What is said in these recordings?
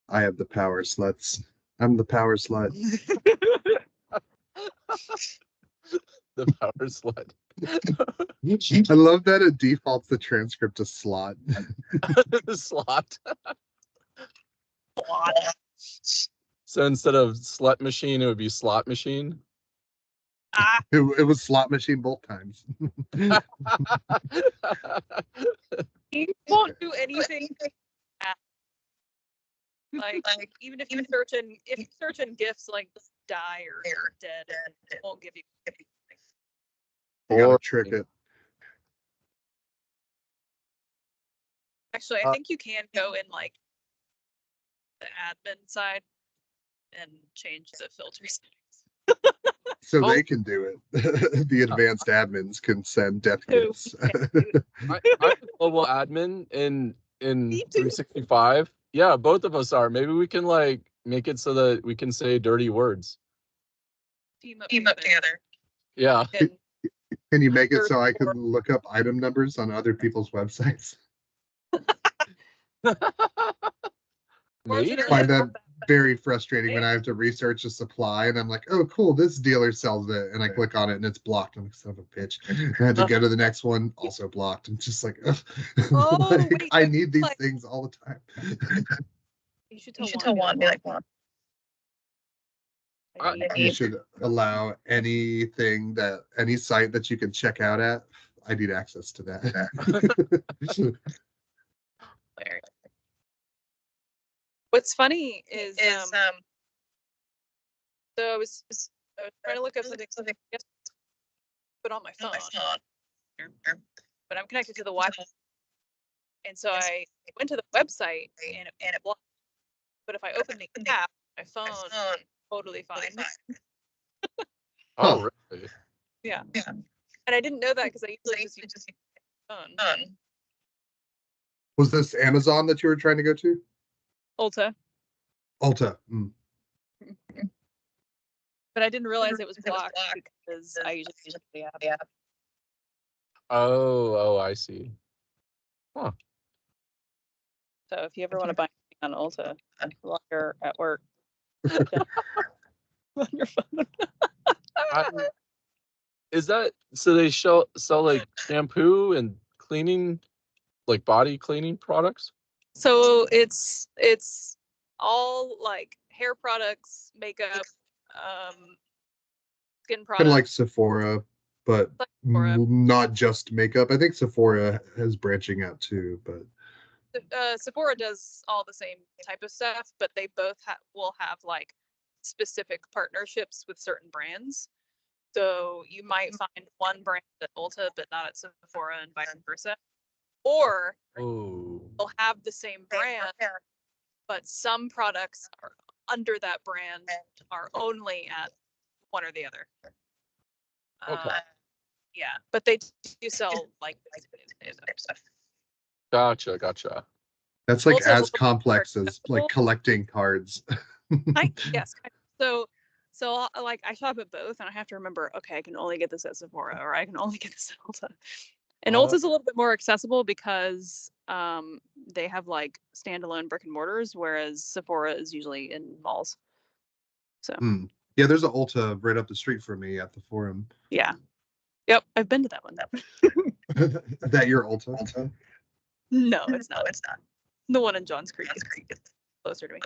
I have the power sluts. I'm the power slut. The power slut. I love that it defaults the transcript to slot. The slot. So instead of slut machine, it would be slot machine. It was slot machine both times. You won't do anything. Like even if you search in gifs like die or dead, it won't give you. You gotta trick it. Actually, I think you can go in like the admin side and change the filters. So they can do it. The advanced admins can send death gifts. I'm a global admin in 365. Yeah, both of us are. Maybe we can like make it so that we can say dirty words. Team up together. Yeah. Can you make it so I can look up item numbers on other people's websites? Maybe. I find that very frustrating when I have to research a supply and I'm like, oh, cool, this dealer sells it. And I click on it and it's blocked. I'm like, son of a bitch. I had to go to the next one, also blocked. I'm just like, like wait, I need these things all the time. You should tell Juan, be like, Juan. You should allow any site that you can check out at. I need access to that. What's funny is so I was trying to look up something put on my phone, but I'm connected to the Wi-Fi, and so I went to the website and it blocked. But if I open the app, my phone totally fine. Oh, really? Yeah. And I didn't know that because I usually just use my phone. Was this Amazon that you were trying to go to? Ulta. Mm. But I didn't realize it was blocked because I usually use the app. Oh, I see. Huh. So if you ever want to buy anything on Ulta while you're at work, on your phone. Is that so? They sell like shampoo and cleaning, like body cleaning products. So it's all like hair products, makeup, skin products. Kind of like Sephora, but not just makeup. I think Sephora is branching out too, but Sephora does all the same type of stuff, but they both will have like specific partnerships with certain brands. So you might find one brand at Ulta, but not at Sephora, and vice versa. Or they'll have the same brand, but some products are under that brand are only at one or the other. Okay. Yeah, but they do sell like other stuff. Gotcha. That's like Also, as complex as like collecting cards. Yes. So like I shop at both, and I have to remember, okay, I can only get this at Sephora, or I can only get this at Ulta. And Ulta's a little bit more accessible because they have like standalone brick and mortars, whereas Sephora is usually in malls. So yeah, there's an Ulta right up the street from me at the Forum. Yeah. Yep, I've been to that one. That your Ulta? No, it's not. The one in Johns Creek is closer to me.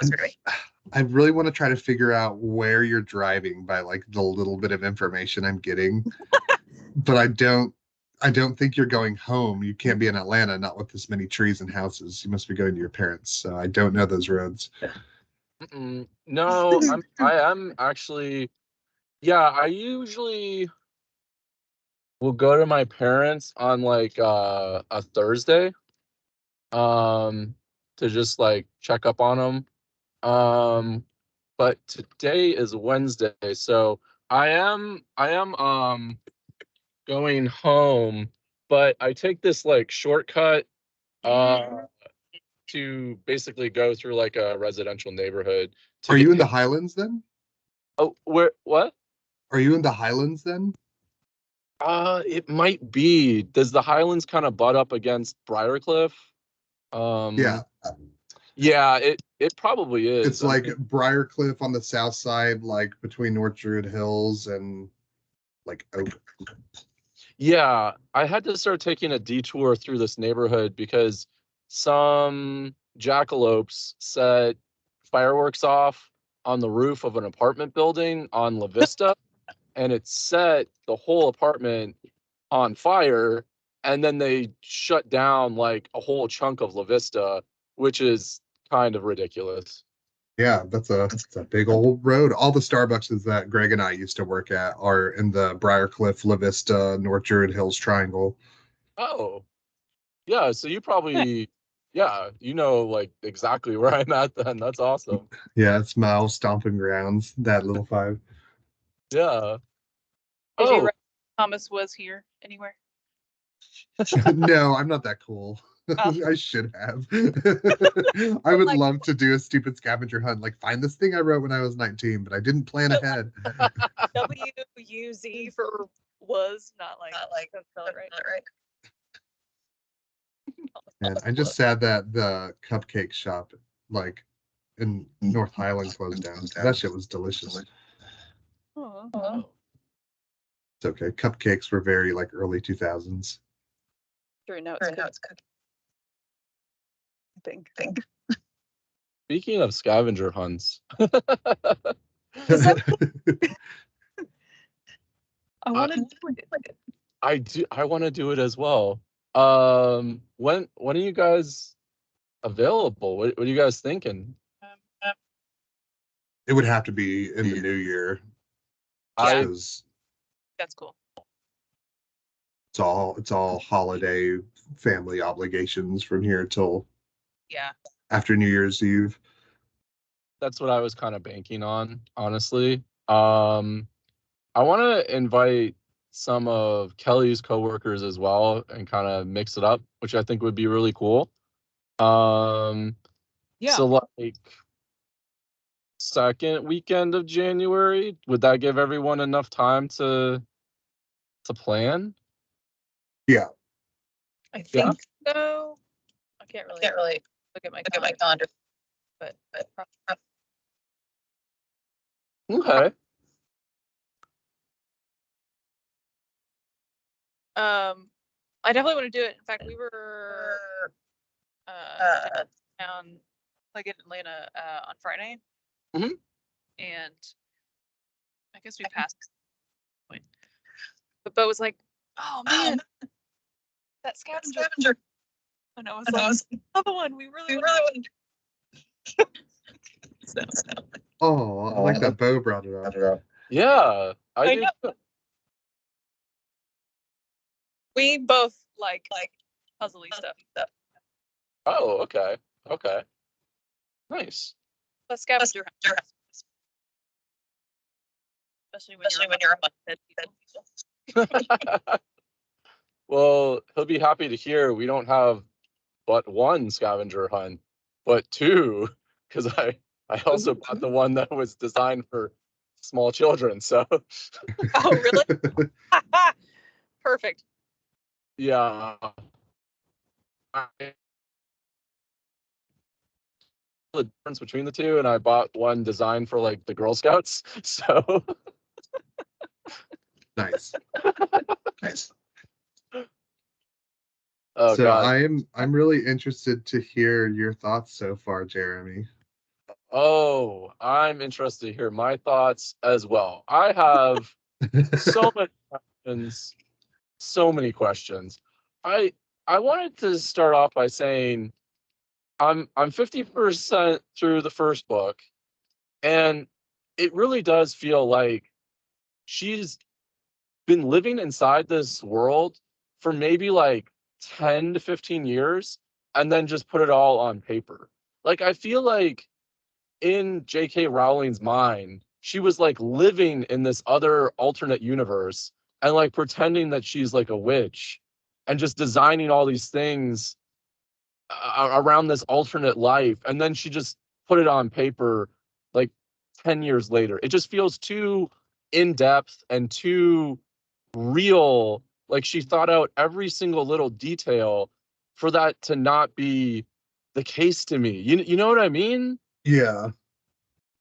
I really want to try to figure out where you're driving by like the little bit of information I'm getting, but I don't think you're going home. You can't be in Atlanta, not with this many trees and houses. You must be going to your parents. So I don't know those roads. No, I am actually. Yeah, I usually will go to my parents on like a Thursday, to just like check up on them. But today is Wednesday, so I am going home, but I take this like shortcut to basically go through like a residential neighborhood. Are you in the Highlands then? Oh, what? Are you in the Highlands then? It might be. Does the Highlands kind of butt up against Briarcliff? Yeah. Yeah, It probably is. It's like Briarcliff on the south side, like between North Druid Hills and like Oak. Yeah, I had to start taking a detour through this neighborhood because some jackalopes set fireworks off on the roof of an apartment building on La Vista, and it set the whole apartment on fire. And then they shut down like a whole chunk of La Vista, which is kind of ridiculous. Yeah, that's a big old road. All the Starbucks that Greg and I used to work at are in the Briarcliff, La Vista, North Druid Hills triangle. Oh, yeah. So you probably, yeah, you know, like exactly where I'm at then. That's awesome. Yeah, it's my stomping grounds, that little five. Yeah. Did you Oh, write Thomas was here anywhere? No, I'm not that cool. Oh. I should have. I would love to do a stupid scavenger hunt, like find this thing I wrote when I was 19, but I didn't plan ahead. WUZ for was, not like spell it right. And I'm just sad that the cupcake shop, like in North Highland, closed down. That shit was delicious. Oh. It's okay. Cupcakes were very like early 2000s. True, no, it's cooking. Think. speaking of scavenger hunts, I want to do it. I want to do it as well. When are you guys available? What are you guys thinking? It would have to be in the new year. I Because That's cool. it's all holiday family obligations from here till Yeah. after New Year's Eve. that's what I was kind of banking on, honestly. I want to invite some of Kelly's coworkers as well and kind of mix it up, which I think would be really cool. Yeah. So like second weekend of January, would that give everyone enough time to plan? Yeah. I think so. I can't really look at my calendar. But Okay. I definitely want to do it. In fact, we were down like in Atlanta on Friday. Mhm. And I guess we passed this point. But Bo was like, "Oh man, that scavenger." And I was like, "Another one. We really want." So. Oh, I like that Bo brought it up. Yeah, I do. know. We both like puzzly stuff. Oh, okay. Okay. Nice. A scavenger hunt. Especially when you're among dead people. Well, he'll be happy to hear we don't have but one scavenger hunt, but two, because I also bought the one that was designed for small children. So Oh, really? Perfect. yeah. The difference between the two, and I bought one designed for like the Girl Scouts. So Nice. Nice. oh So god. I'm really interested to hear your thoughts so far, Jeremy. Oh, I'm interested to hear my thoughts as well. I have so many questions. So many questions. I wanted to start off by saying I'm 50% through the first book, and it really does feel like she's been living inside this world for maybe like 10 to 15 years and then just put it all on paper. Like I feel like in J.K. Rowling's mind, she was like living in this other alternate universe and like pretending that she's like a witch and just designing all these things around this alternate life. And then she just put it on paper like 10 years later. It just feels too in depth and too real. Like she thought out every single little detail for that to not be the case to me. You know what I mean? Yeah.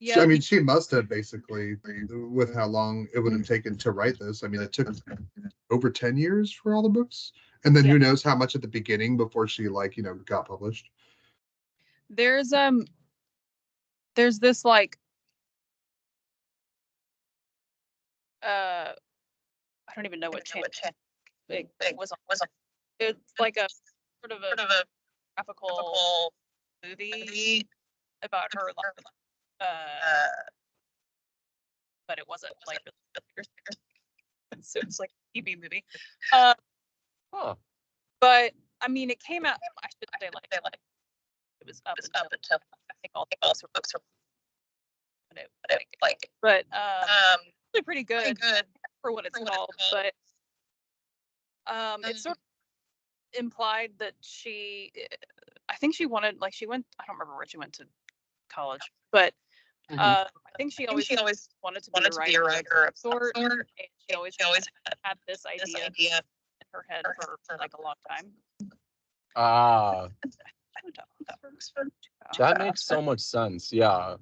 Yeah, I mean, she must have basically, with how long it would have taken to write this. I mean, it took over 10 years for all the books. And then Yeah. who knows how much at the beginning before she, like, got published. there's this like I don't even know what channel it was on. It's like a sort of a graphical movie about her life. But it wasn't like so it's like a TV movie. Huh. But I mean, it came out. I should say like it was up until I think all the books were but really pretty good for what it's called. But it's sort of implied that I think she wanted like she went. I don't remember where she went to college, but I think she always wanted to be a writer of sort, and she always had this idea in her head for like a long time. Ah, that makes so much sense. Yeah.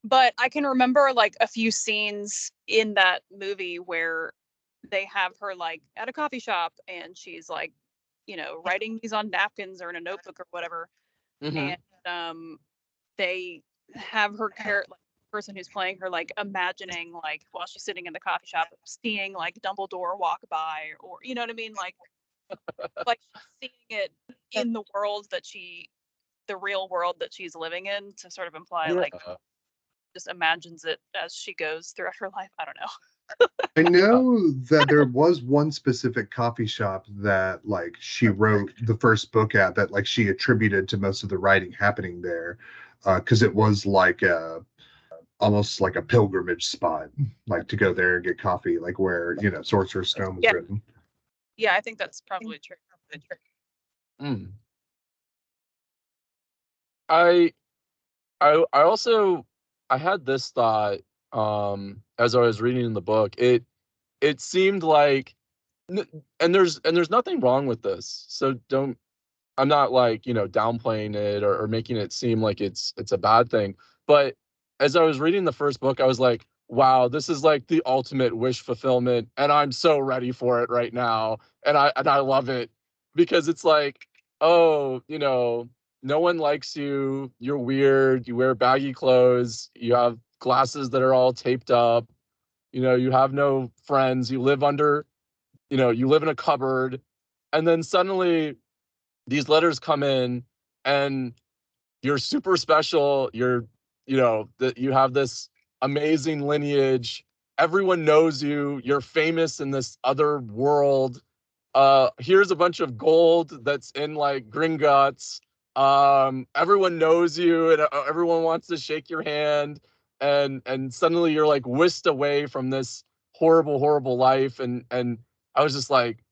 But I can remember like a few scenes in that movie where they have her like at a coffee shop and she's like, writing these on napkins or in a notebook or whatever. Mm-hmm. And they have her character, like the person who's playing her, like imagining like while she's sitting in the coffee shop, seeing like Dumbledore walk by, or you know what I mean, like she's seeing it in the world the real world that she's living in, to sort of imply like just imagines it as she goes throughout her life. I don't know. I know that there was one specific coffee shop that like she wrote the first book at, that like she attributed to most of the writing happening there, because it was like almost like a pilgrimage spot, like to go there and get coffee, like where Sorcerer's Stone was written. Yeah, I think that's probably true. Mm. I also I had this thought as I was reading the book. It seemed like and there's nothing wrong with this. So I'm not like, downplaying it or making it seem like it's a bad thing. But as I was reading the first book, I was like, wow, this is like the ultimate wish fulfillment, and I'm so ready for it right now. And I love it, because it's like, oh, no one likes you, you're weird, you wear baggy clothes, you have glasses that are all taped up, you have no friends, you live in a cupboard, and then suddenly these letters come in, and you're super special, that you have this amazing lineage, everyone knows you, you're famous in this other world, here's a bunch of gold that's in like Gringotts, everyone knows you, and everyone wants to shake your hand, and suddenly you're like whisked away from this horrible life, and I was just like,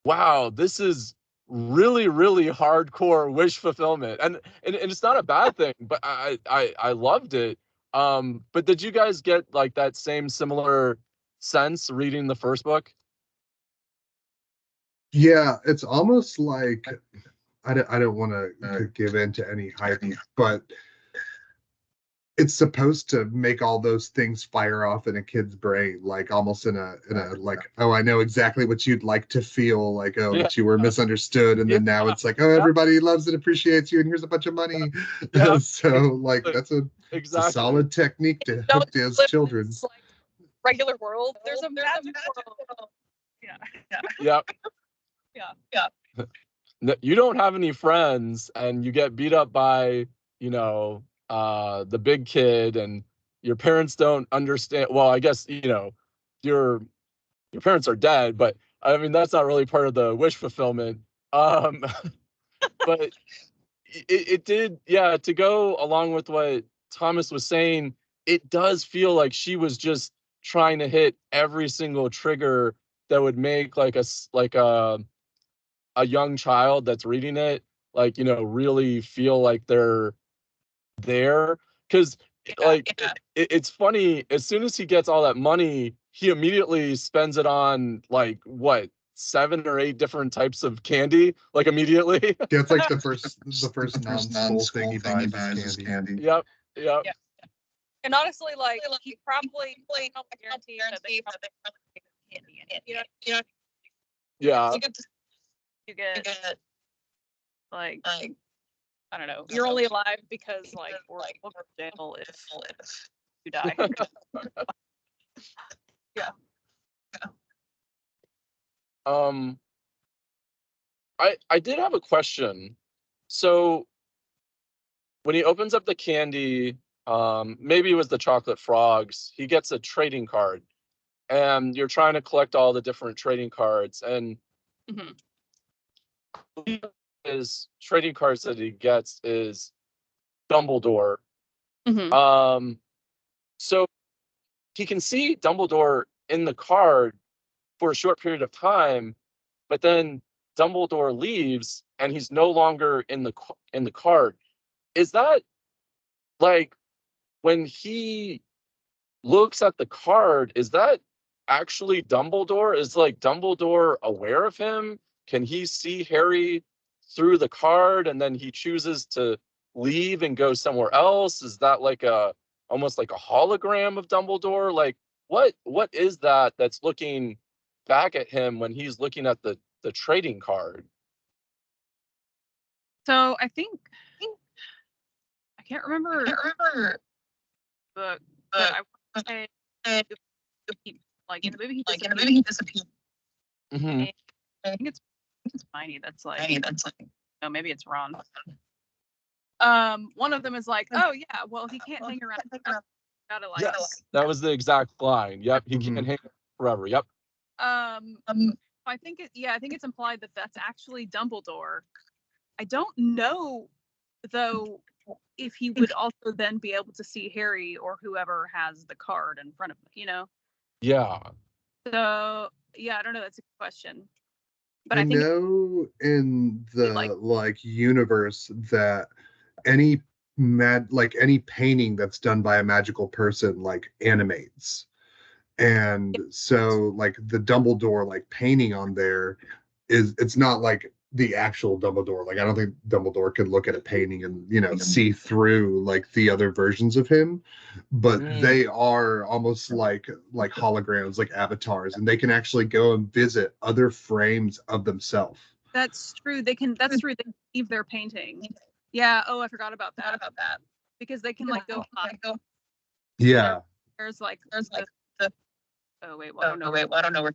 wow, this is really, really hardcore wish fulfillment. And it's not a bad thing, but I loved it. But did you guys get like that same similar sense reading the first book? Yeah, it's almost like I don't want to give in to any hype, but it's supposed to make all those things fire off in a kid's brain, like almost in a like, oh, I know exactly what you'd like to feel, like, oh, that you were misunderstood, and then now it's like, oh, everybody loves and appreciates you, and here's a bunch of money. So like it's a solid technique to hook those children. Like regular world, there's a magic world. Yeah. Yeah. You don't have any friends, and you get beat up by, the big kid, and your parents don't understand. Well, I guess, your parents are dead, but I mean, that's not really part of the wish fulfillment. But it did, yeah, to go along with what Thomas was saying, it does feel like she was just trying to hit every single trigger that would make like a young child that's reading it, like, really feel like they're there. Because it's funny, as soon as he gets all that money, he immediately spends it on like what, 7 or 8 different types of candy, like immediately. Yeah, it's like the first non-school thing he buys is candy. Yep. Yeah. And honestly, like he probably help guarantee that they probably candy in it. You know, Yeah. you get like I don't know. You're only alive because like we're in jail if you die. Yeah. I did have a question. So when he opens up the candy, maybe it was the chocolate frogs, he gets a trading card. And you're trying to collect all the different trading cards, and his trading cards that he gets is Dumbledore. So he can see Dumbledore in the card for a short period of time, but then Dumbledore leaves and he's no longer in the card. Is that like when he looks at the card, is that actually Dumbledore? Is like Dumbledore aware of him? Can he see Harry through the card and then he chooses to leave and go somewhere else? Is that like almost like a hologram of Dumbledore? Like what is that that's looking back at him when he's looking at the trading card? So I think I can't remember the book, but I would say like in the movie he disappeared. Mm-hmm. I think it's Hermione that's like no, maybe it's Ron. One of them is like, oh yeah, well he can't hang around. Gotta like. Yes, that was the exact line. Yep, he can't hang forever. Yep. I think I think it's implied that that's actually Dumbledore. I don't know though if he would also then be able to see Harry or whoever has the card in front of him, you know? Yeah. So yeah, I don't know. That's a good question. But I think know in the like universe that any any painting that's done by a magical person like animates. And so like the Dumbledore like painting on there it's not like the actual Dumbledore. Like I don't think Dumbledore could look at a painting and, you know, see through like the other versions of him, but they are almost like holograms, like avatars, and they can actually go and visit other frames of themselves. That's true. That's true. They can leave their painting. Yeah. Oh, I forgot about that. Because they can like go. Yeah. There's like the. Oh wait. Well, I don't know. I don't know where.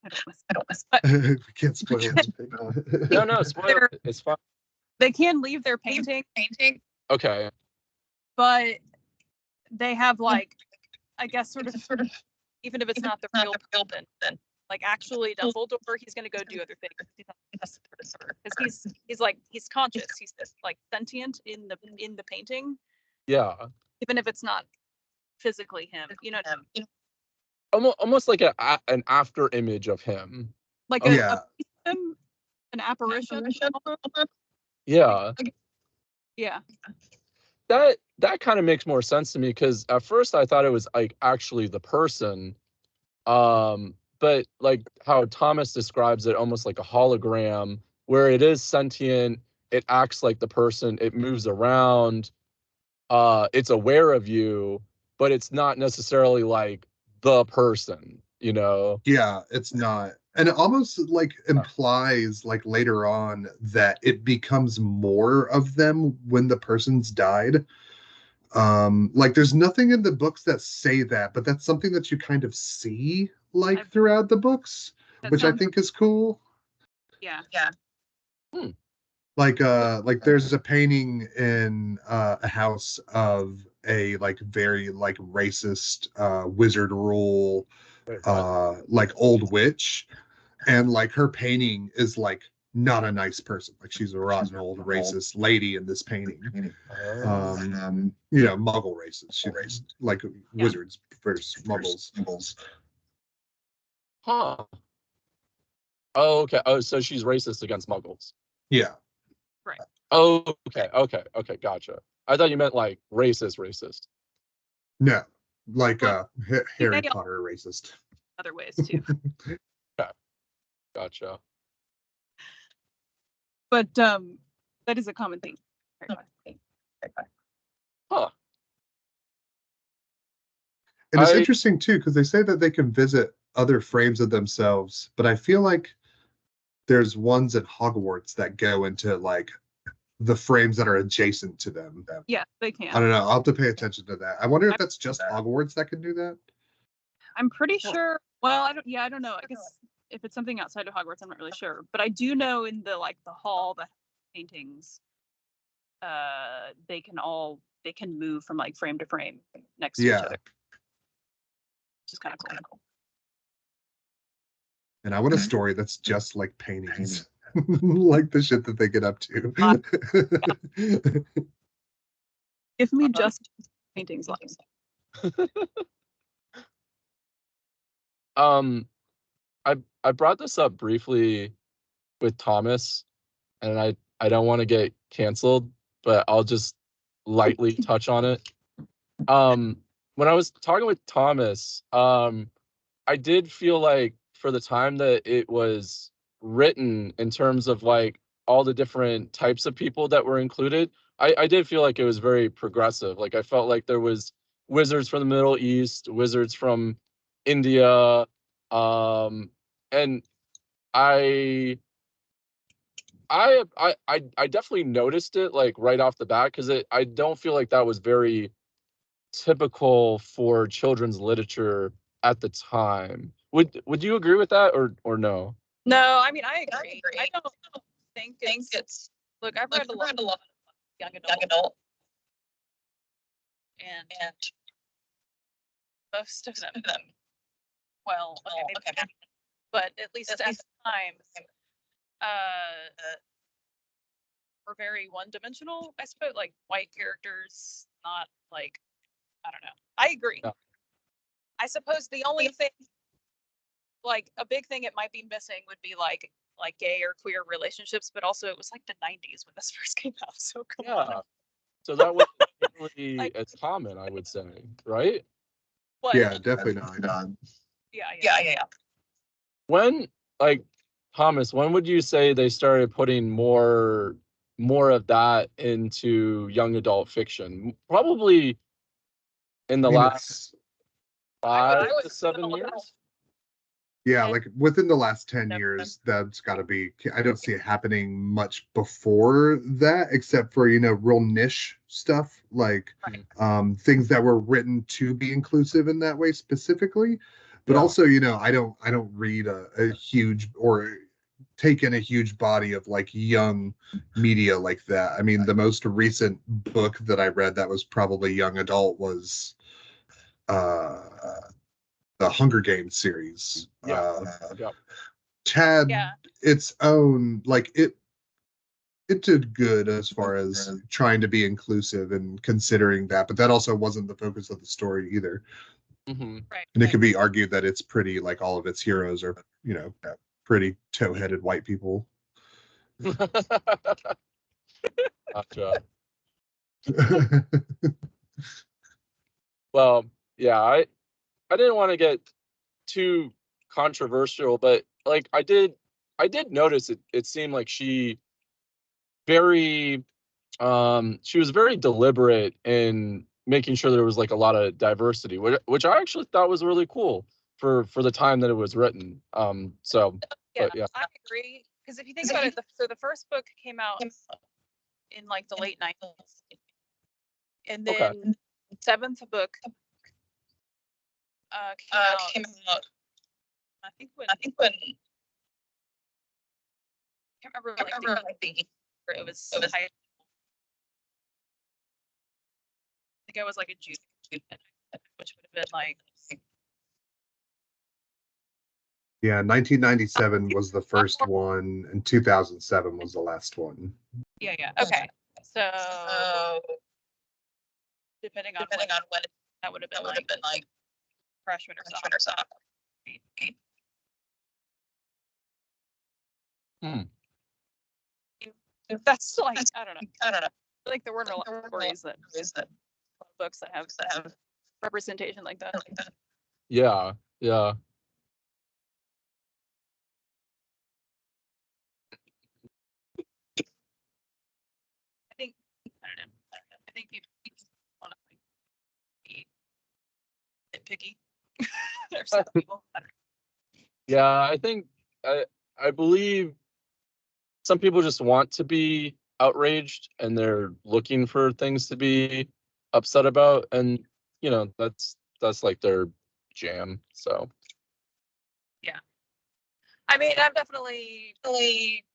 I don't. We can't spoil anything. No, spoil it. It's fine. They can leave their painting. Okay. But they have like, I guess sort of, even if it's not the real person, like actually Dumbledore, he's gonna go do other things. Because he's conscious. He's like sentient in the painting. Yeah. Even if it's not physically him, you know. Almost like an after image of him. Like an apparition. Yeah. Yeah. That kind of makes more sense to me, because at first I thought it was like actually the person. But like how Thomas describes it, almost like a hologram, where it is sentient, it acts like the person, it moves around, it's aware of you, but it's not necessarily like the person, you know? Yeah, it's not. And it almost like implies like later on that it becomes more of them when the person's died. Like there's nothing in the books that say that, but that's something that you kind of see like throughout the books, which I think is cool. Yeah. Like there's a painting in a house of a like very like racist wizard rule like old witch, and like her painting is like not a nice person. Like she's a rotten old racist lady in this painting. You know, Muggle racist. She raised like wizards versus Muggles. Huh. Oh, okay. Oh, so she's racist against Muggles. Yeah. Right. Oh, okay. Gotcha. I thought you meant like racist. No, like Harry Potter racist. other ways too. Gotcha. But that is a common thing. Huh. And it's I- interesting too, because they say that they can visit other frames of themselves, but I feel like there's ones at Hogwarts that go into like the frames that are adjacent to them. Yeah, they I can. don't know. I'll have to pay attention to that. I wonder if that's just Hogwarts that can do that. I'm pretty sure. Well, I don't know. I guess if it's something outside of Hogwarts, I'm not really sure. But I do know in the hall that paintings, they can move from like frame to frame next to each Yeah. other, which is kind of cool. And I want a story that's just like paintings, like the shit that they get up to. Give me just paintings like. I brought this up briefly with Thomas, and I don't want to get canceled, but I'll just lightly touch on it. When I was talking with Thomas, I did feel like for the time that it was written in terms of like all the different types of people that were included, I did feel like it was very progressive. Like I felt like there was wizards from the Middle East, wizards from India, and I definitely noticed it like right off the bat because I don't feel like that was very typical for children's literature at the time. Would you agree with that or no? No, I mean I agree. I don't think it's. Look, I've read a lot of young adult, and most of them. Well, okay, maybe, but at least at the time, were very one-dimensional. I suppose, like white characters, not like I don't know. I agree. Yeah. I suppose the only thing, like a big thing it might be missing would be like gay or queer relationships, but also it was like the 90s when this first came out, so come on. So that was really Like- as common, I would say, right? What? Yeah, definitely not. Yeah. When, like, Thomas, when would you say they started putting more of that into young adult fiction? Probably in the I mean, last I 5 would to 7 years. yeah, And- like within the last 10 Never. years, that's got to be. I don't see it happening much before that, except for, real niche stuff, like Right. things that were written to be inclusive in that way specifically. But Yeah. also, I don't read a huge or take in a huge body of like young media like that. I mean, the most recent book that I read that was probably young adult was uh the Hunger Games series. Yeah. Had Yeah. its own, like it did good as far as trying to be inclusive and considering that, but that also wasn't the focus of the story either. Mm-hmm. Right. And it could be argued that it's pretty, like all of its heroes are, pretty toe-headed white people. Gotcha. Well, yeah, I didn't want to get too controversial, but like I did notice it seemed like she was very deliberate in making sure there was like a lot of diversity, which I actually thought was really cool for the time that it was written. So Yeah, but yeah. I agree. Because if you think about it, so the first book came out in like the late 90s, and then Okay. the seventh book came out. I think when I can't remember like the year it was. I think I was like a June, which would have been like. Yeah, 1997 was the first one, and 2007 was the last one. Yeah. Okay. So depending on when that would have been like freshman or sophomore. That's like I don't know. Like there weren't a lot of stories that books that have representation like that. Yeah. don't know. I think people want to be nitpicky. There's some people. Yeah, I think I believe some people just want to be outraged and they're looking for things to be upset about, and that's like their jam. So Yeah. I mean, I'm definitely like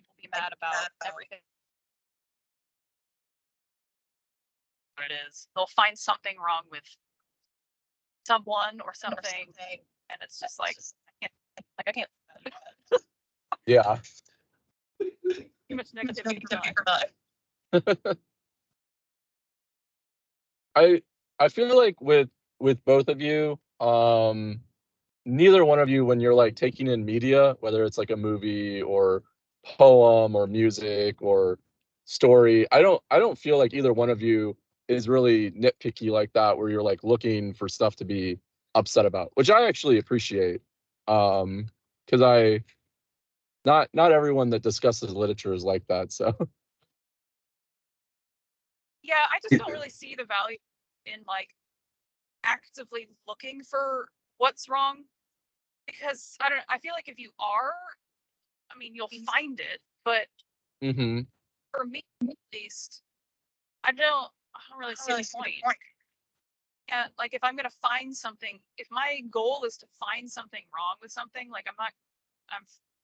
will be mad about everything. What it is, they'll find something wrong with someone or something, and it's just like I can't. yeah. Too much negativity for mine. I feel like with both of you, neither one of you, when you're like taking in media, whether it's like a movie or poem or music or story, I don't feel like either one of you is really nitpicky like that, where you're like looking for stuff to be upset about, which I actually appreciate. Because not everyone that discusses literature is like that. So Yeah, I just don't really see the value in like actively looking for what's wrong, because I feel like if you are, I mean, you'll find it, but for me at least, I don't really see the point. Yeah, like if I'm gonna find something, if my goal is to find something wrong with something, like I'm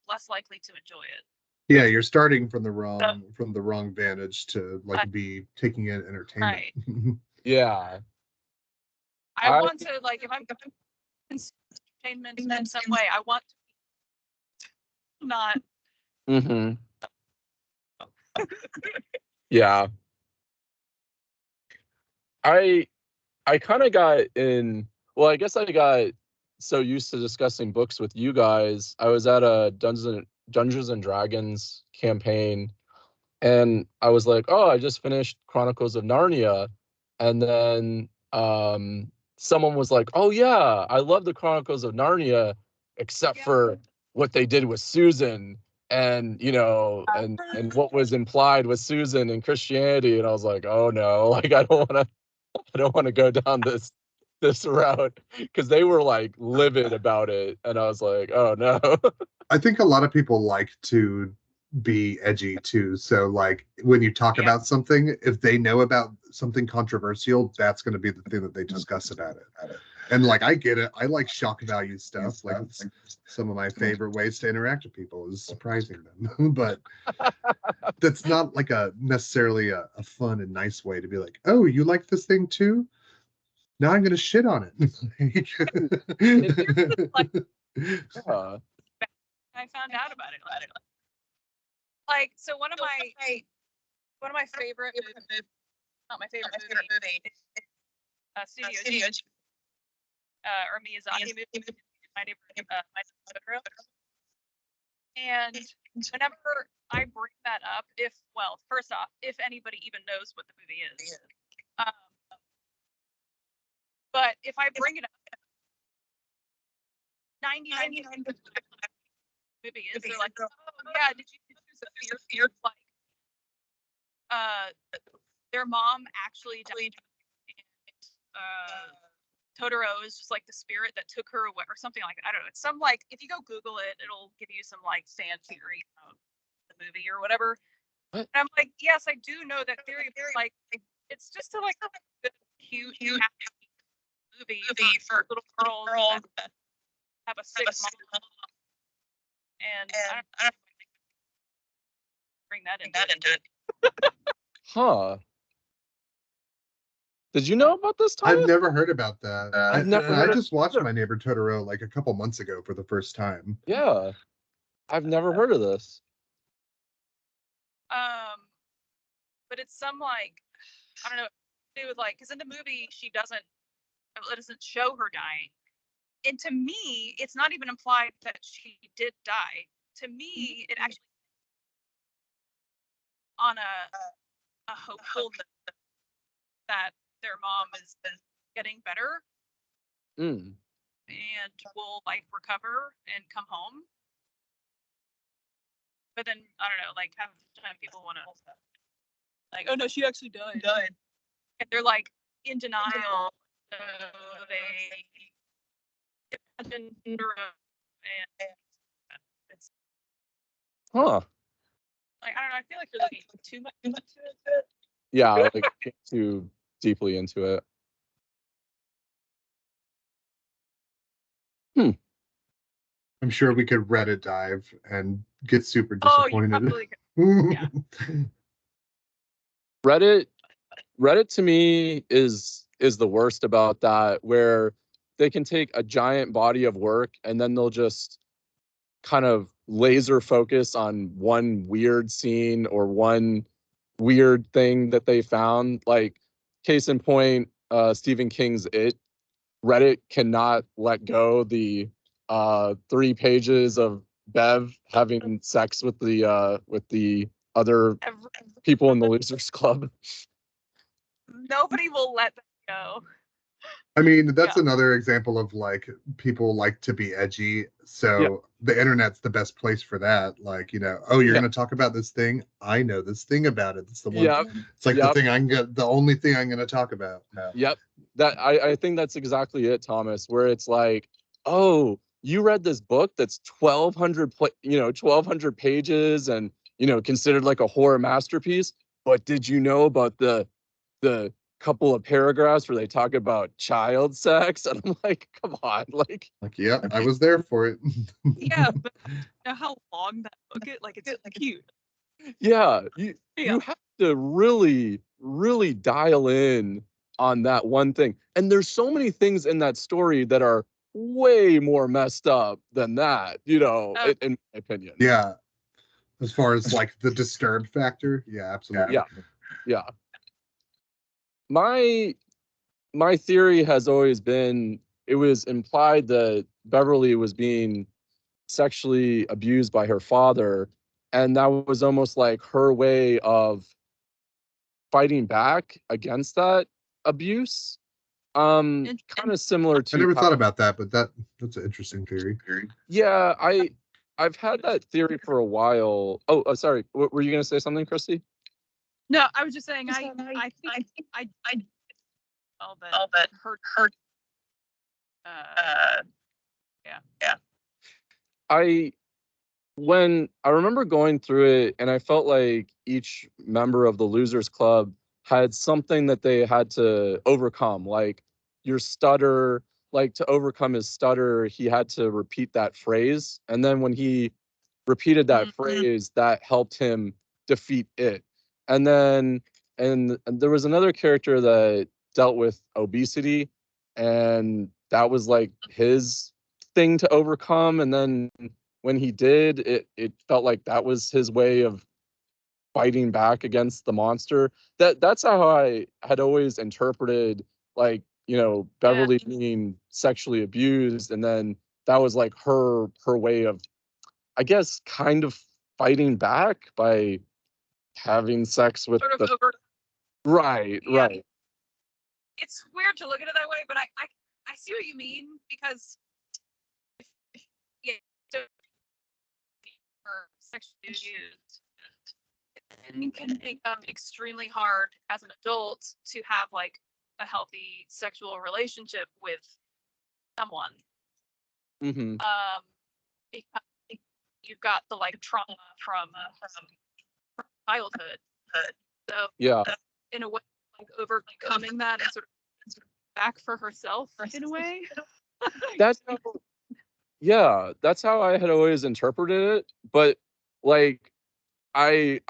less likely to enjoy it. Yeah, you're starting from the wrong vantage to like be taking in entertainment. Right. yeah, I want to, like, if I'm entertainment in some way, I want to not. Yeah. I kind of got in. Well, I guess I got so used to discussing books with you guys. I was at a Dungeons and Dragons campaign, and I was like, "Oh, I just finished Chronicles of Narnia," and then someone was like, "Oh yeah, I love the Chronicles of Narnia, except for what they did with Susan." And and what was implied with Susan and Christianity, and I was like, oh no, like I don't want to go down this route, because they were like livid about it, and I was like, oh no. I think a lot of people like to be edgy too. So like when you talk about something, if they know about something controversial, that's going to be the thing that they discuss about it. And like I get it. I like shock value stuff. Like some of my favorite ways to interact with people is surprising them. But that's not like a necessarily a fun and nice way to be like, oh, you like this thing too? Now I'm going to shit on it. I found out about it. Like, so one of my favorite movies, not my favorite movie, Studio or Miyazaki movie, My Neighbor Totoro. And whenever I bring that up, first off, if anybody even knows what the movie is, but if I bring it up, 99% of the movie is, they're like, oh yeah, did you choose a fear like their mom actually died, and Totoro is just like the spirit that took her away or something like that. I don't know. It's some like, if you go Google it, it'll give you some like fan theory about the movie or whatever. What? And I'm like, yes, I do know that theory, but like it's just a like good, cute, happy movie for little girls that have a sick mom. And I don't bring that into it. Huh. Did you know about this, Thomas? I've never heard about that. I just watched My Neighbor Totoro like a couple months ago for the first time. Yeah, I've never heard of this. But it's some like, I don't know, to do with like, because in the movie it doesn't show her dying, and to me it's not even implied that she did die. To me, it actually on a hopeful that their mom is getting better and will like recover and come home. but then I don't know, like half the time people want to like, oh no, she actually died, and they're like in denial, so they imagine neuro and it's Huh. like I don't know. I feel like you're looking too much into it. Yeah, like too deeply into it. I'm sure we could Reddit dive and get super Oh, you disappointed. probably could. Yeah. Reddit to me is the worst about that, where they can take a giant body of work and then they'll just kind of laser focus on one weird scene or one weird thing that they found. Like, case in point, Stephen King's It. Reddit cannot let go the 3 pages of Bev having sex with the other people in the Losers Club. Nobody will let that go. I mean, that's Yeah. another example of like people like to be edgy. So the internet's the best place for that. Like, oh, you're Yeah. going to talk about this thing. I know this thing about it. It's the one. Yep. It's like Yep. the only thing I'm going to talk about. Yep. That I think that's exactly it, Thomas, where it's like, oh, you read this book that's 1,200 pages and, considered like a horror masterpiece, but did you know about the couple of paragraphs where they talk about child sex? And I'm like, come on, like, Yep, I was there for it. Yeah, but you know how long that book is? Like, it's cute. yeah, you have to really, really dial in on that one thing. And there's so many things in that story that are way more messed up than that, in my opinion. Yeah. As far as like the disturbed factor. Yeah, absolutely. Yeah. My theory has always been, it was implied that Beverly was being sexually abused by her father, and that was almost like her way of fighting back against that abuse. Kind of similar to I never thought about that, but that's an interesting theory. Yeah, I've had that theory for a while. Oh, sorry. Were you gonna say something, Christy? No, I was just saying I think all that hurt. Yeah. When I remember going through it, and I felt like each member of the Losers Club had something that they had to overcome, like your stutter. Like, to overcome his stutter, he had to repeat that phrase, and then when he repeated that phrase, that helped him defeat it. And then and there was another character that dealt with obesity, and that was like his thing to overcome. And then when he did, it felt like that was his way of fighting back against the monster. That's how I had always interpreted, like, Beverly being sexually abused, and then that was like her way of, I guess, kind of fighting back by having sex with Sort of over. Right. It's weird to look at it that way, but I see what you mean, because so for sexually abused, it can become extremely hard as an adult to have like a healthy sexual relationship with someone. Mm-hmm. Because you've got the like trauma from childhood. So Yeah. In a way, like overcoming that and sort of back for herself in a way. That's how I had always interpreted it. But like, I've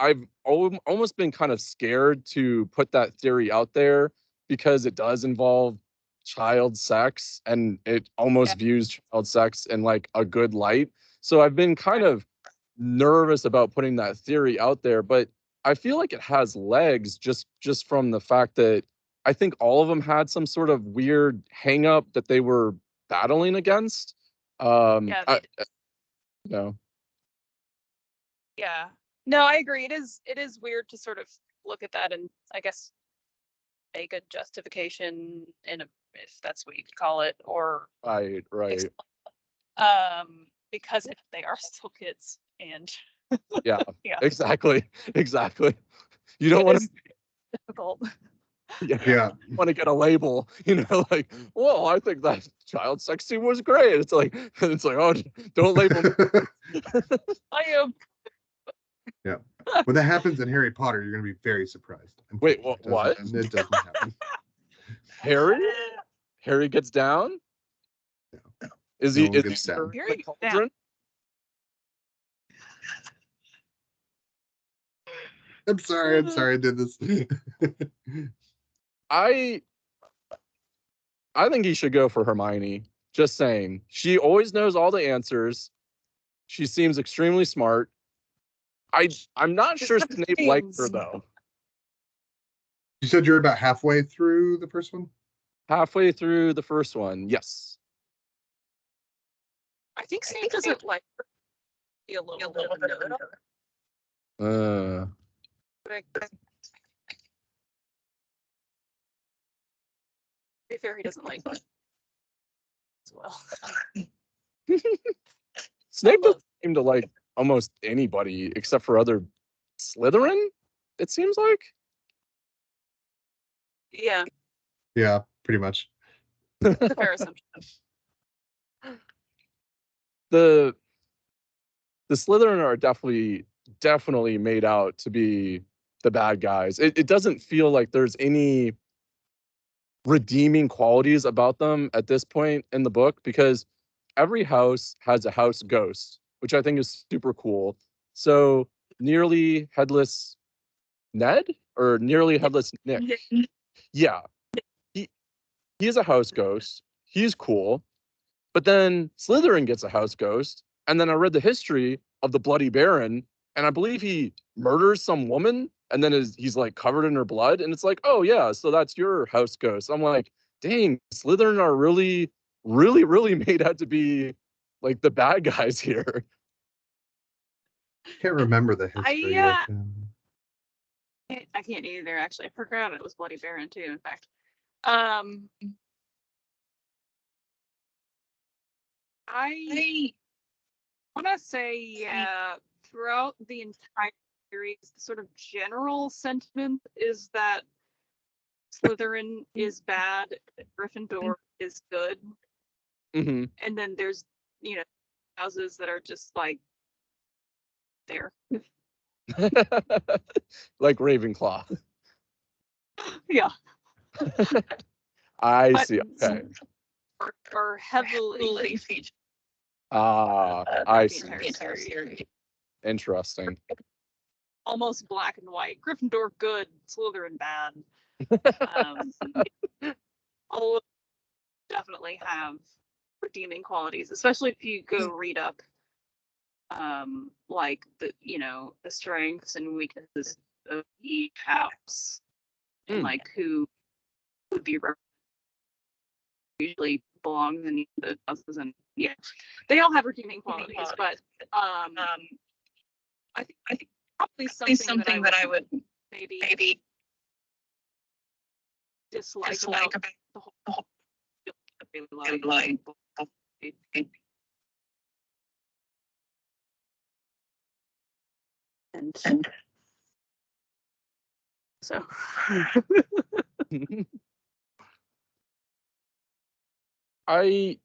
almost been kind of scared to put that theory out there, because it does involve child sex, and it almost views child sex in like a good light. So I've been kind of nervous about putting that theory out there, but I feel like it has legs, just from the fact that I think all of them had some sort of weird hang up that they were battling against. No. Yeah. No, I agree. It is weird to sort of look at that and, I guess, make a justification if that's what you could call it, or Right. because they are still kids, and Yeah, Yeah. exactly. You don't want to. Difficult. Yeah. Want to get a label, like, well, I think that child sex scene was great. It's like, oh, don't label me. I am. Yeah. When that happens in Harry Potter, you're gonna be very surprised. I'm Wait, kidding. what? It doesn't happen. Harry gets down? Is No he one is gets he down. Harry the gets cauldron? I'm sorry I did this. I think he should go for Hermione. Just saying. She always knows all the answers. She seems extremely smart. I'm not sure Snape liked her though. You said you're about halfway through the first one? Halfway through the first one, yes. I think Snape doesn't like her. Be a little bit of a Uh, to be fair, he doesn't like her as well. Snape doesn't seem to like almost anybody except for other Slytherin, it seems like. Yeah, Yeah, pretty much. that's a fair assumption. The Slytherin are definitely made out to be the bad guys. It doesn't feel like there's any redeeming qualities about them at this point in the book, because every house has a house ghost, which I think is super cool. So nearly headless Ned or nearly headless Nick. Yeah. He's a house ghost. He's cool. But then Slytherin gets a house ghost. And then I read the history of the Bloody Baron, and I believe he murders some woman, and then he's like covered in her blood. And it's like, oh yeah, so that's your house ghost. I'm like, dang, Slytherin are really, really, really made out to be like the bad guys here. Can't remember the history of him. I can't either, actually. I forgot it was Bloody Baron too, in fact. I want to say, yeah, throughout the entire series, the sort of general sentiment is that Slytherin is bad, Gryffindor is good. Mm-hmm. And then there's, houses that are just like there. Like Ravenclaw. Yeah. I see. Okay. Or heavily featured. I see. Interesting. Almost black and white. Gryffindor good, Slytherin bad. All definitely have redeeming qualities, especially if you go read up like the strengths and weaknesses of each house and like who would be usually belongs in each of the houses, and yeah, they all have redeeming qualities, but I think probably something that I would maybe dislike about the whole and so I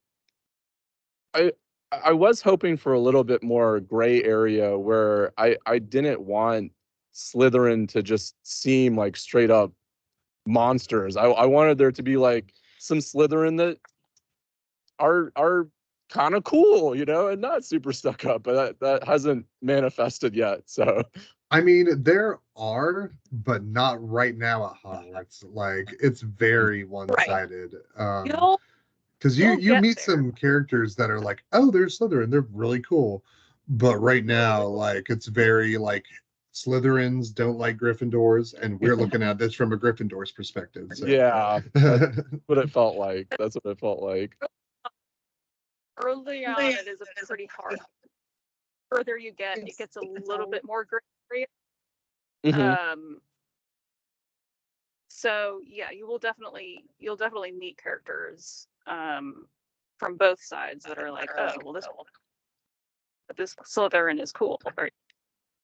was hoping for a little bit more gray area where I didn't want Slytherin to just seem like straight up monsters. I wanted there to be like some Slytherin that are kind of cool, and not super stuck up, but that hasn't manifested yet. So I mean, there are, but not right now at Hogwarts. Like, it's very one-sided. Because you meet some characters that are like, oh, they're Slytherin, they're really cool. But right now, like, it's very like Slytherins don't like Gryffindors, and we're looking at this from a Gryffindor's perspective. So. Yeah, that's what it felt like. That's what it felt like. Early on, it is a pretty hard. The further you get, it gets a little bit more gray. So yeah, you'll definitely meet characters from both sides that are like, oh, well, this Slytherin is cool, or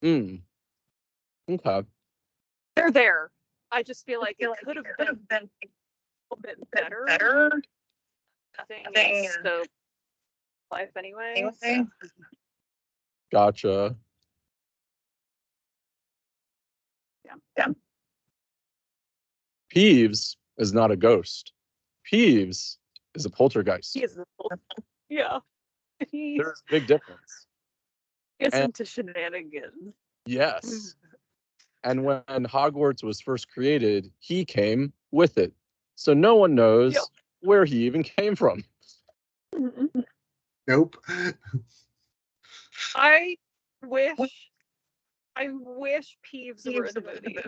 Mm. Okay. They're there. I just feel like it could have been a little bit better. Nothing is so life anyway. So. Gotcha. Yeah. Peeves is not a ghost. Peeves is a poltergeist. He is yeah. There's a big difference. Gets And into shenanigans. yes. And when Hogwarts was first created, he came with it. So no one knows Yep. where he even came from. Nope. I wish Peeves were in the movie.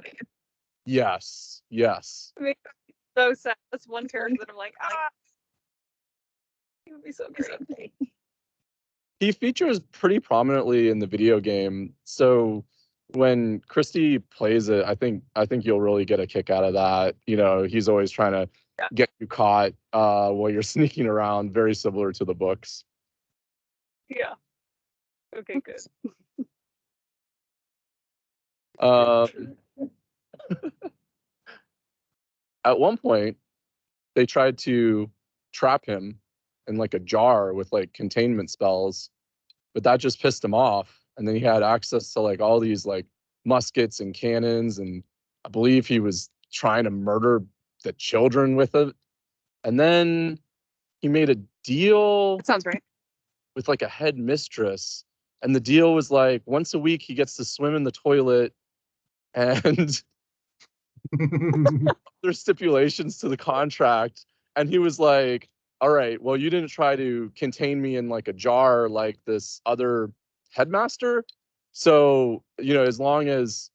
Yes. Yes. It makes me so sad. That's one character that I'm like, he would be so great. He features pretty prominently in the video game. So when Christy plays it, I think you'll really get a kick out of that. You know, he's always trying to get you caught while you're sneaking around, very similar to the books. Yeah. Okay, good. At one point, they tried to trap him in like a jar with like containment spells, but that just pissed him off. And then he had access to like all these like muskets and cannons, and I believe he was trying to murder the children with it. And then he made a deal That sounds right. with like a head mistress, and the deal was like once a week he gets to swim in the toilet, and there's stipulations to the contract. And he was like, all right, well, you didn't try to contain me in like a jar like this other headmaster. So, you know, as long as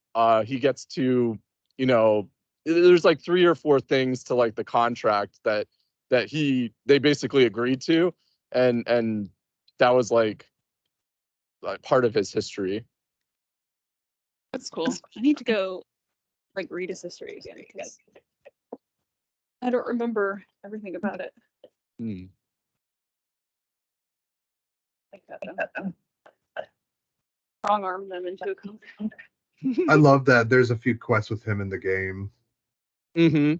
he gets to, you know, there's like 3 or 4 things to like the contract that they basically agreed to. And that was like part of his history. That's cool. I need to go like read his history again because I don't remember everything about it. Hmm. Like that. Strong arm them into a compound. I love that there's a few quests with him in the game. Mm-hmm.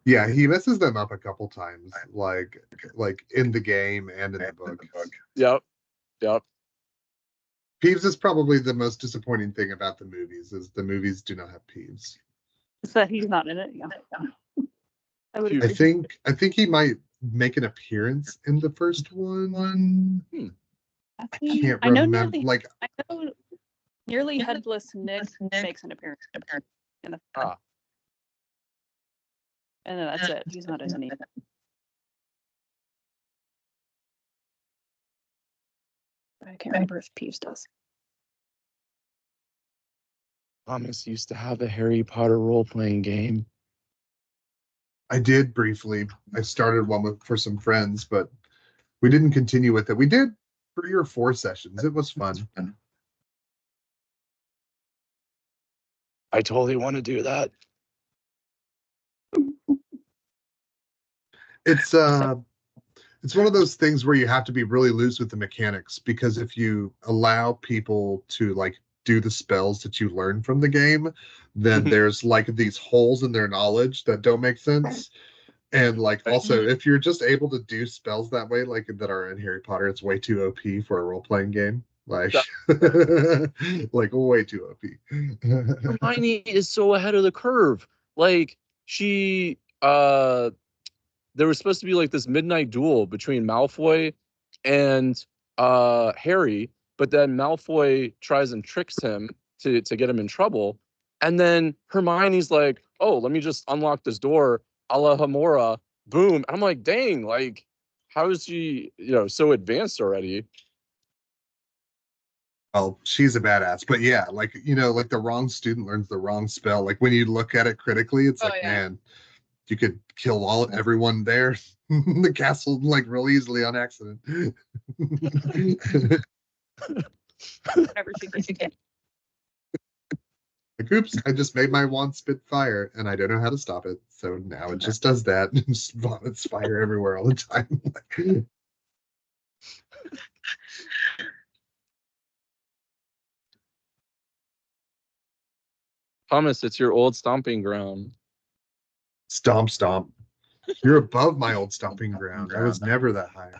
Yeah, he messes them up a couple times, like in the game and in the book. Yep. Yep. Peeves is probably the most disappointing thing about the movies, is the movies do not have Peeves. Is that he's not in it? Yeah. I would I agree. think he might make an appearance in the first one. I can't I know remember. I know nearly headless Nick makes an appearance in the film. And then that's it. He's not in any of it. I can't remember if Peeves does. Thomas used to have a Harry Potter role-playing game. I did briefly. I started one for some friends, but we didn't continue with it. We did 3 or 4 sessions. It was fun. I totally want to do that. It's one of those things where you have to be really loose with the mechanics, because if you allow people to like do the spells that you learn from the game, then there's like these holes in their knowledge that don't make sense. And like also, if you're just able to do spells that way, like that are in Harry Potter, it's way too OP for a role-playing game. Like, like way too OP. Hermione is so ahead of the curve. Like she there was supposed to be like this midnight duel between Malfoy and Harry, but then Malfoy tries and tricks him to get him in trouble. And then Hermione's like, oh, let me just unlock this door, a la Hamora, boom. And I'm like, dang, like, how is she, you know, so advanced already? Well, she's a badass, but yeah, like, you know, like the wrong student learns the wrong spell. Like when you look at it critically, it's like, man, you could kill everyone there in the castle like real easily on accident. Whenever she can. Like, oops, I just made my wand spit fire and I don't know how to stop it. So now it just does that and just vomits fire everywhere all the time. Thomas, it's your old stomping ground. Stomp, stomp. You're above my old stomping ground. I was never that high.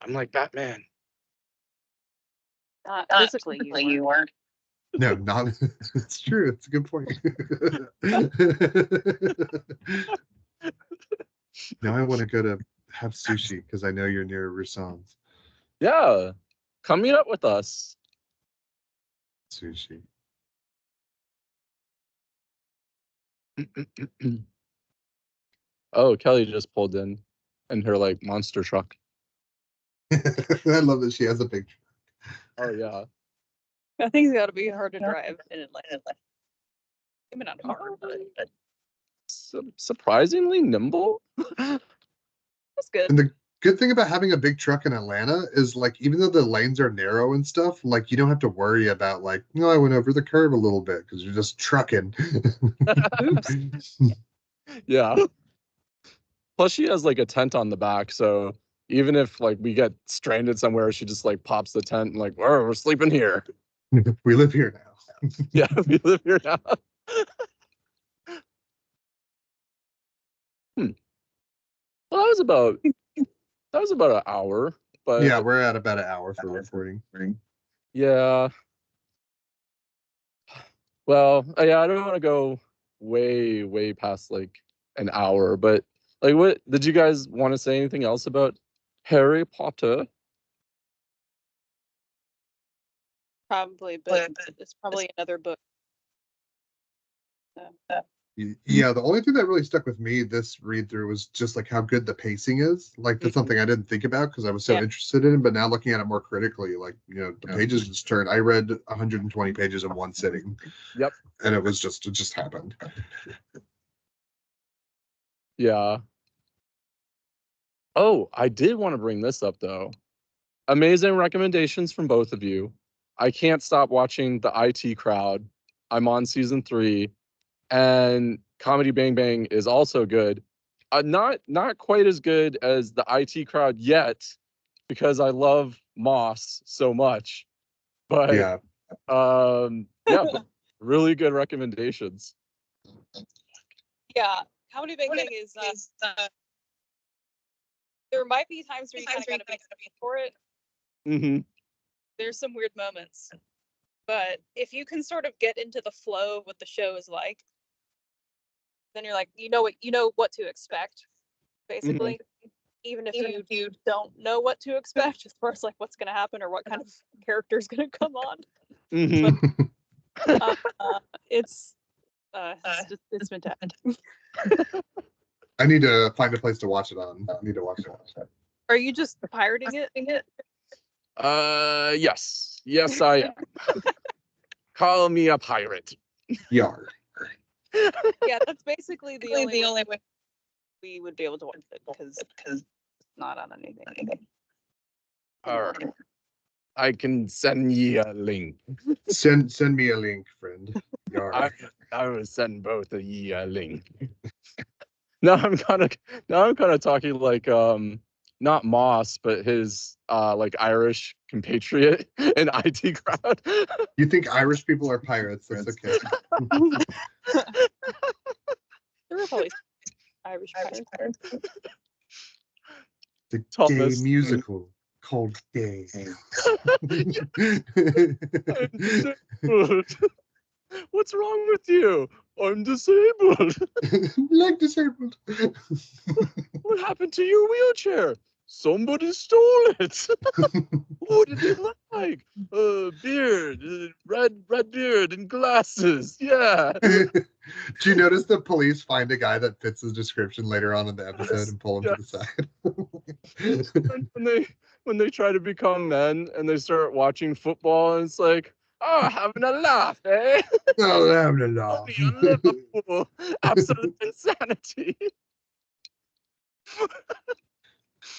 I'm like Batman. Not physically, you weren't. No, not. It's true. It's a good point. Now I want to go to have sushi because I know you're near Rusan's. Yeah. Come meet up with us. Sushi. Oh, Kelly just pulled in her like monster truck. I love that she has a big. Oh yeah. I think it's got to be hard to drive in Atlanta. Maybe not hard, but Surprisingly nimble. that's good. And the good thing about having a big truck in Atlanta is like even though the lanes are narrow and stuff, like you don't have to worry about like, no, I went over the curve a little bit because you're just trucking. Oops. Yeah. Plus she has like a tent on the back, so even if like we get stranded somewhere, she just like pops the tent and like, oh, we're sleeping here. We live here now. Yeah, we live here now. Well, that was about an hour, but Yeah, we're at about an hour for recording. yeah. Well, yeah, I don't want to go way past like an hour, but like, what did you guys want to say anything else about Harry Potter? Probably, but it's probably another book. Yeah, the only thing that really stuck with me this read through was just like how good the pacing is. Like that's something I didn't think about because I was so Yeah. interested in it, but now looking at it more critically, like the pages just turned. I read 120 pages in one sitting. Yep. And it just happened. Yeah. Oh, I did want to bring this up though. Amazing recommendations from both of you. I can't stop watching the IT Crowd. I'm on season 3, and Comedy Bang Bang is also good. Not quite as good as the IT Crowd yet, because I love Moss so much. But Yeah. yeah, but really good recommendations. Yeah, Comedy Bang Bang is. There might be times where you kind of gotta be for it. Mm-hmm. There's some weird moments, but if you can sort of get into the flow of what the show is like, then you're like, you know what to expect, basically. Even if you don't know what to expect as far as like what's gonna happen or what kind of character is gonna come on. Mm-hmm. But, it's fantastic. I need to find a place to watch it on. I need to watch it. Are you just pirating it? Yes, I am. Call me a pirate. Yar. Yeah, that's basically the only way we would be able to watch it because it's not on anything. Alright. I can send ye a link. Send me a link, friend. Yar. I will send both of ye a link. now I'm kind of talking like not Moss, but his like Irish compatriot in IT Crowd. You think Irish people are pirates? That's okay. There were probably Irish pirates. The Thomas. gay musical called Gay. What's wrong with you? I'm disabled. Like disabled. What happened to your wheelchair? Somebody stole it. What did it look like? Beard, red beard and glasses. Yeah. Do you notice the police find a guy that fits his description later on in the episode and pull him to the side? when they try to become men and they start watching football and it's like, oh, having a laugh, eh? Oh, having a laugh. Unbelievable. Absolute insanity.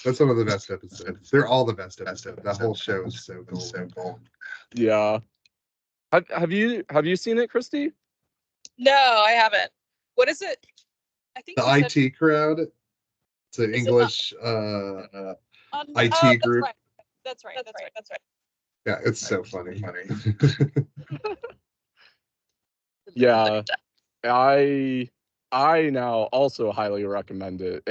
That's one of the best episodes. They're all the best episodes. That whole show is so cool. Yeah. Have you seen it, Christy? No, I haven't. What is it? I think The IT Crowd. It's an English IT group. That's right. Yeah, it's so funny. Yeah, I now also highly recommend it.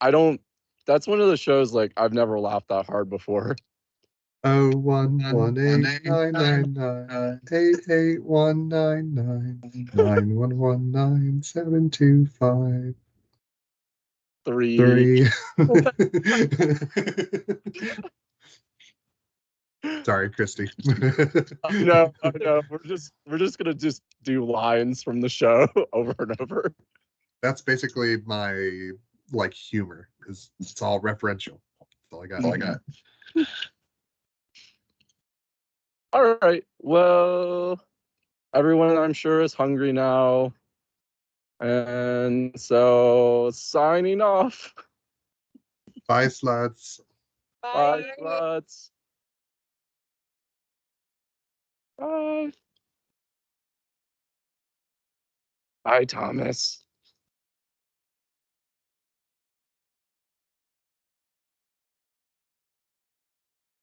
I don't. That's one of the shows like I've never laughed that hard before. 011899988199991197253. 3. Sorry, Christy. No, we're just gonna just do lines from the show over and over. That's basically my like humor. Is it's all referential. That's all I got. All right. Well, everyone I'm sure is hungry now. And so signing off. Bye, sluts. Bye, sluts. Bye. Bye, Thomas.